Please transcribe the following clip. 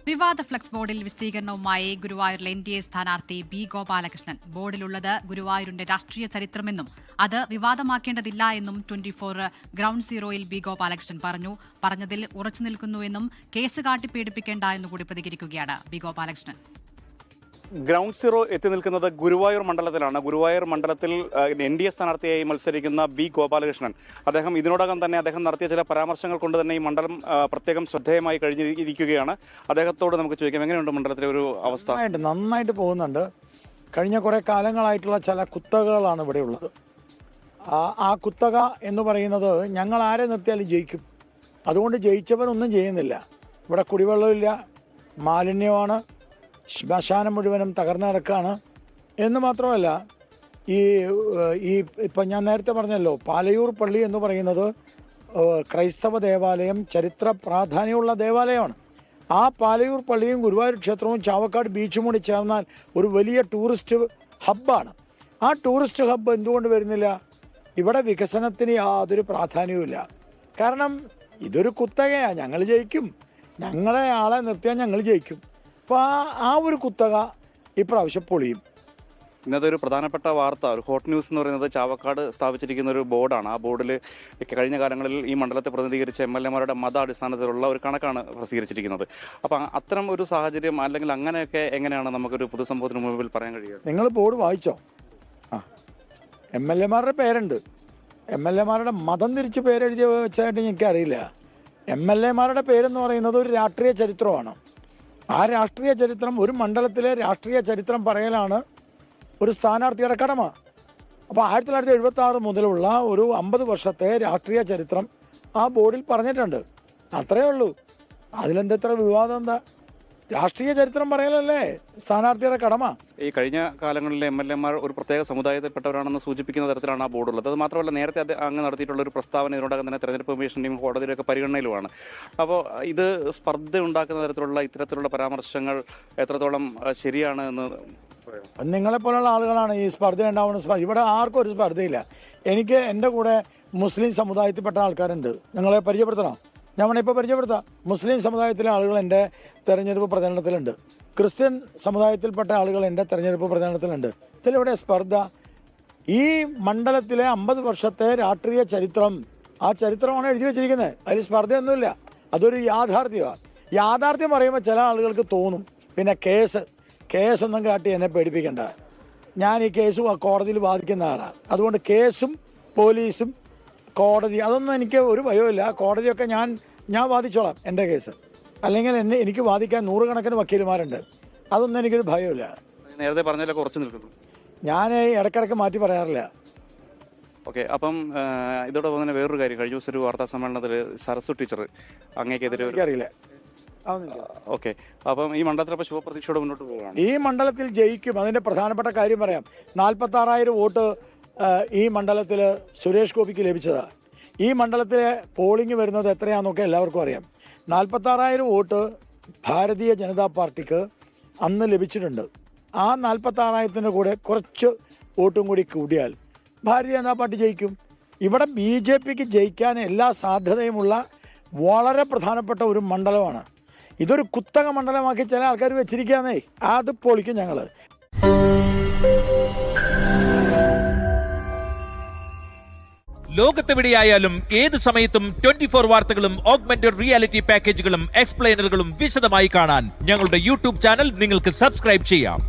വിവാദ ഫ്ലക്സ് ബോർഡിൽ വിശദീകരണവുമായി ഗുരുവായൂരിലെ NDA സ്ഥാനാർത്ഥി ബി ഗോപാലകൃഷ്ണൻ. ബോർഡിലുള്ളത് ഗുരുവായൂരിന്റെ രാഷ്ട്രീയ ചരിത്രമെന്നും അത് വിവാദമാക്കേണ്ടതില്ല എന്നും 24 ഗ്രൗണ്ട് സീറോയിൽ ബി ഗോപാലകൃഷ്ണൻ പറഞ്ഞതിൽ ഉറച്ചു നിൽക്കുന്നുവെന്നും കേസ് കാട്ടി പീഡിപ്പിക്കേണ്ട എന്നുകൂടി പ്രതികരിക്കുകയാണ് ബി ഗോപാലകൃഷ്ണൻ. ഗ്രൗണ്ട് സീറോ എത്തി നിൽക്കുന്നത് ഗുരുവായൂർ മണ്ഡലത്തിലാണ്. ഗുരുവായൂർ മണ്ഡലത്തിൽ NDA സ്ഥാനാർത്ഥിയായി മത്സരിക്കുന്ന ബി ഗോപാലകൃഷ്ണൻ അദ്ദേഹം ഇതിനോടകം തന്നെ അദ്ദേഹം നടത്തിയ ചില പരാമർശങ്ങൾ കൊണ്ട് തന്നെ ഈ മണ്ഡലം പ്രത്യേകം ശ്രദ്ധേയമായി കഴിഞ്ഞിരിക്കുകയാണ്. അദ്ദേഹത്തോട് നമുക്ക് ചോദിക്കാം, എങ്ങനെയുണ്ട് മണ്ഡലത്തിലെ ഒരു അവസ്ഥ? നന്നായിട്ട് പോകുന്നുണ്ട്. കഴിഞ്ഞ കുറേ കാലങ്ങളായിട്ടുള്ള ചില കുത്തകകളാണ് ഇവിടെ ഉള്ളത്. ആ കുത്തക എന്ന് പറയുന്നത് ഞങ്ങൾ ആരെ നിർത്തിയാലും ജയിക്കും. അതുകൊണ്ട് ജയിച്ചവരൊന്നും ചെയ്യുന്നില്ല. ഇവിടെ കുടിവെള്ളമില്ല, മാലിന്യമാണ്, ശ്മശാനം മുഴുവനും തകർന്നു കിടക്കുകയാണ്. എന്ന് മാത്രമല്ല, ഇപ്പം ഞാൻ നേരത്തെ പറഞ്ഞല്ലോ, പാലയൂർ പള്ളി എന്ന് പറയുന്നത് ക്രൈസ്തവ ദേവാലയം, ചരിത്ര പ്രാധാന്യമുള്ള ദേവാലയമാണ്. ആ പാലയൂർ പള്ളിയും ഗുരുവായൂർ ക്ഷേത്രവും ചാവക്കാട് ബീച്ചും കൂടി ചേർന്നാൽ ഒരു വലിയ ടൂറിസ്റ്റ് ഹബ്ബാണ്. ആ ടൂറിസ്റ്റ് ഹബ്ബ് എന്തുകൊണ്ട് വരുന്നില്ല? ഇവിടെ വികസനത്തിന് യാതൊരു പ്രാധാന്യവുമില്ല. കാരണം ഇതൊരു കുത്തകയാണ്. ഞങ്ങൾ ജയിക്കും, ഞങ്ങളെ ആളെ നിർത്തിയാൽ ഞങ്ങൾ ജയിക്കും. അപ്പോൾ ആ ഒരു കുത്തക ഇപ്രാവശ്യം പൊളിയും. ഇന്നത്തെ ഒരു പ്രധാനപ്പെട്ട വാർത്ത, ഒരു ഹോട്ട് ന്യൂസ് എന്ന് പറയുന്നത് ചാവക്കാട് സ്ഥാപിച്ചിരിക്കുന്ന ഒരു ബോർഡാണ്. ആ ബോർഡിൽ കഴിഞ്ഞ കാലങ്ങളിൽ ഈ മണ്ഡലത്തെ പ്രതിനിധീകരിച്ച MLA-മാരുടെ മതാടിസ്ഥാനത്തിലുള്ള ഒരു കണക്കാണ് പ്രസിദ്ധീകരിച്ചിരിക്കുന്നത്. അപ്പം അത്തരം ഒരു സാഹചര്യം അല്ലെങ്കിൽ അങ്ങനെയൊക്കെ എങ്ങനെയാണ് നമുക്കൊരു പൊതുസമൂഹത്തിന് മുമ്പിൽ പറയാൻ കഴിയുക? നിങ്ങൾ ബോർഡ് വായിച്ചോ? MLA-മാരുടെ പേരുണ്ട്. MLA-മാരുടെ മതം തിരിച്ച് പേരെഴുതി വെച്ചതായിട്ട് എനിക്കറിയില്ല. MLA-മാരുടെ പേരെന്ന് പറയുന്നത് ഒരു രാഷ്ട്രീയ ചരിത്രമാണ്. ആ രാഷ്ട്രീയ ചരിത്രം, ഒരു മണ്ഡലത്തിലെ രാഷ്ട്രീയ ചരിത്രം പറയലാണ് ഒരു സ്ഥാനാർത്ഥിയുടെ കടമ. അപ്പോൾ 1976 മുതലുള്ള ഒരു 50 വർഷത്തെ രാഷ്ട്രീയ ചരിത്രം ആ ബോർഡിൽ പറഞ്ഞിട്ടുണ്ട്. അത്രയേ ഉള്ളൂ. അതിലെന്തെത്ര വിവാദം? എന്താ? രാഷ്ട്രീയ ചരിത്രം പറയലല്ലേ സ്ഥാനാർത്ഥിയുടെ കടമ. ഈ കഴിഞ്ഞ കാലങ്ങളിലെ MLA-മാർ ഒരു പ്രത്യേക സമുദായത്തിൽപ്പെട്ടവരാണെന്ന് സൂചിപ്പിക്കുന്ന തരത്തിലാണ് ആ ബോർഡുള്ളത്. അത് മാത്രമല്ല, നേരത്തെ അങ്ങ് നടത്തിയിട്ടുള്ള ഒരു പ്രസ്താവന ഇതിനോടകം തന്നെ തെരഞ്ഞെടുപ്പ് കമ്മീഷന്റെയും കോടതിയുടെയൊക്കെ പരിഗണനയിലുമാണ്. അപ്പോൾ ഇത് സ്പർദ്ധ ഉണ്ടാക്കുന്ന തരത്തിലുള്ള ഇത്തരത്തിലുള്ള പരാമർശങ്ങൾ എത്രത്തോളം ശരിയാണ് എന്ന് നിങ്ങളെപ്പോലുള്ള ആളുകളാണ് ഈ സ്പർദ്ധ ഉണ്ടാവുന്ന. ഇവിടെ ആർക്കും ഒരു സ്പർദ്ധയില്ല. എനിക്ക് എൻ്റെ കൂടെ മുസ്ലിം സമുദായത്തിൽപ്പെട്ട ആൾക്കാരുണ്ട്. നിങ്ങളെ പരിചയപ്പെടുത്തണം. ഞാൻ വേണമെങ്കിൽ ഇപ്പോൾ പരിചയപ്പെടുത്താം. മുസ്ലിം സമുദായത്തിലെ ആളുകൾ എൻ്റെ തെരഞ്ഞെടുപ്പ് പ്രചരണത്തിലുണ്ട്. ക്രിസ്ത്യൻ സമുദായത്തിൽപ്പെട്ട ആളുകൾ എൻ്റെ തെരഞ്ഞെടുപ്പ് പ്രചരണത്തിലുണ്ട്. ഇതിലെവിടെ സ്പർദ്ധ? ഈ മണ്ഡലത്തിലെ 50 വർഷത്തെ രാഷ്ട്രീയ ചരിത്രം, ആ ചരിത്രമാണ് എഴുതി വെച്ചിരിക്കുന്നത്. അതിൽ സ്പർദ്ധയൊന്നുമില്ല. അതൊരു യാഥാർത്ഥ്യമാണ്. യാഥാർത്ഥ്യം പറയുമ്പോൾ ചില ആളുകൾക്ക് തോന്നും പിന്നെ കേസൊന്നും കാട്ടി എന്നെ പേടിപ്പിക്കേണ്ട. ഞാൻ ഈ കേസ് കോടതിയിൽ വാദിക്കുന്ന ആളാണ്. അതുകൊണ്ട് കേസും പോലീസും കോടതി അതൊന്നും എനിക്ക് ഒരു ഭയമില്ല. കോടതിയൊക്കെ ഞാൻ വാദിച്ചോളാം എൻ്റെ കേസ്. അല്ലെങ്കിൽ എനിക്ക് വാദിക്കാൻ 100 കണക്കിന് വക്കീലുമാരുണ്ട്. അതൊന്നും എനിക്കൊരു ഭയമില്ല. നേരത്തെ പറഞ്ഞാൽ കുറച്ച് നിൽക്കുന്നു. ഞാൻ ഇടയ്ക്കിടയ്ക്ക് മാറ്റി പറയാറില്ല. ഓക്കെ. അപ്പം ഇതോടൊപ്പം തന്നെ വേറൊരു കാര്യം, കഴിഞ്ഞ ദിവസം ഒരു വാർത്താ സമ്മേളനത്തിൽ സരസ്വ ടീച്ചർ അങ്ങേക്കെതിരെ അറിയില്ല. ഓക്കെ. അപ്പം ഈ മണ്ഡലത്തിൽ ശുഭപ്രതീക്ഷയോടെ മുന്നോട്ട് പോവുകയാണ്. ഈ മണ്ഡലത്തിൽ ജയിക്കും. അതിന്റെ പ്രധാനപ്പെട്ട കാര്യം പറയാം. 46,000 വോട്ട് ഈ മണ്ഡലത്തിൽ സുരേഷ് ഗോപിക്ക് ലഭിച്ചതാണ്. ഈ മണ്ഡലത്തിലെ പോളിംഗ് വരുന്നത് എത്രയാണെന്നൊക്കെ എല്ലാവർക്കും അറിയാം. 46,000 വോട്ട് ഭാരതീയ ജനതാ പാർട്ടിക്ക് അന്ന് ലഭിച്ചിട്ടുണ്ട്. ആ 46,000-ന് കൂടെ കുറച്ച് വോട്ടും കൂടി കൂടിയാൽ ഭാരതീയ ജനതാ പാർട്ടി ജയിക്കും. ഇവിടെ BJPക്ക് ജയിക്കാൻ എല്ലാ സാധ്യതയുമുള്ള വളരെ പ്രധാനപ്പെട്ട ഒരു മണ്ഡലമാണ്. ഇതൊരു കുത്തക മണ്ഡലമാക്കി ചില ആൾക്കാർ വെച്ചിരിക്കുകയാണേ. അത് പൊളിക്കും ഞങ്ങൾ. ലോകത്തെവിടെയായാലും ഏത് സമയത്തും 24 വാർത്തകളും ഓഗ്മെന്റഡ് റിയാലിറ്റി പാക്കേജുകളും എക്സ്പ്ലെയിനറുകളും വിശദമായി കാണാൻ ഞങ്ങളുടെ YouTube ചാനൽ നിങ്ങൾക്ക് സബ്സ്ക്രൈബ് ചെയ്യാം.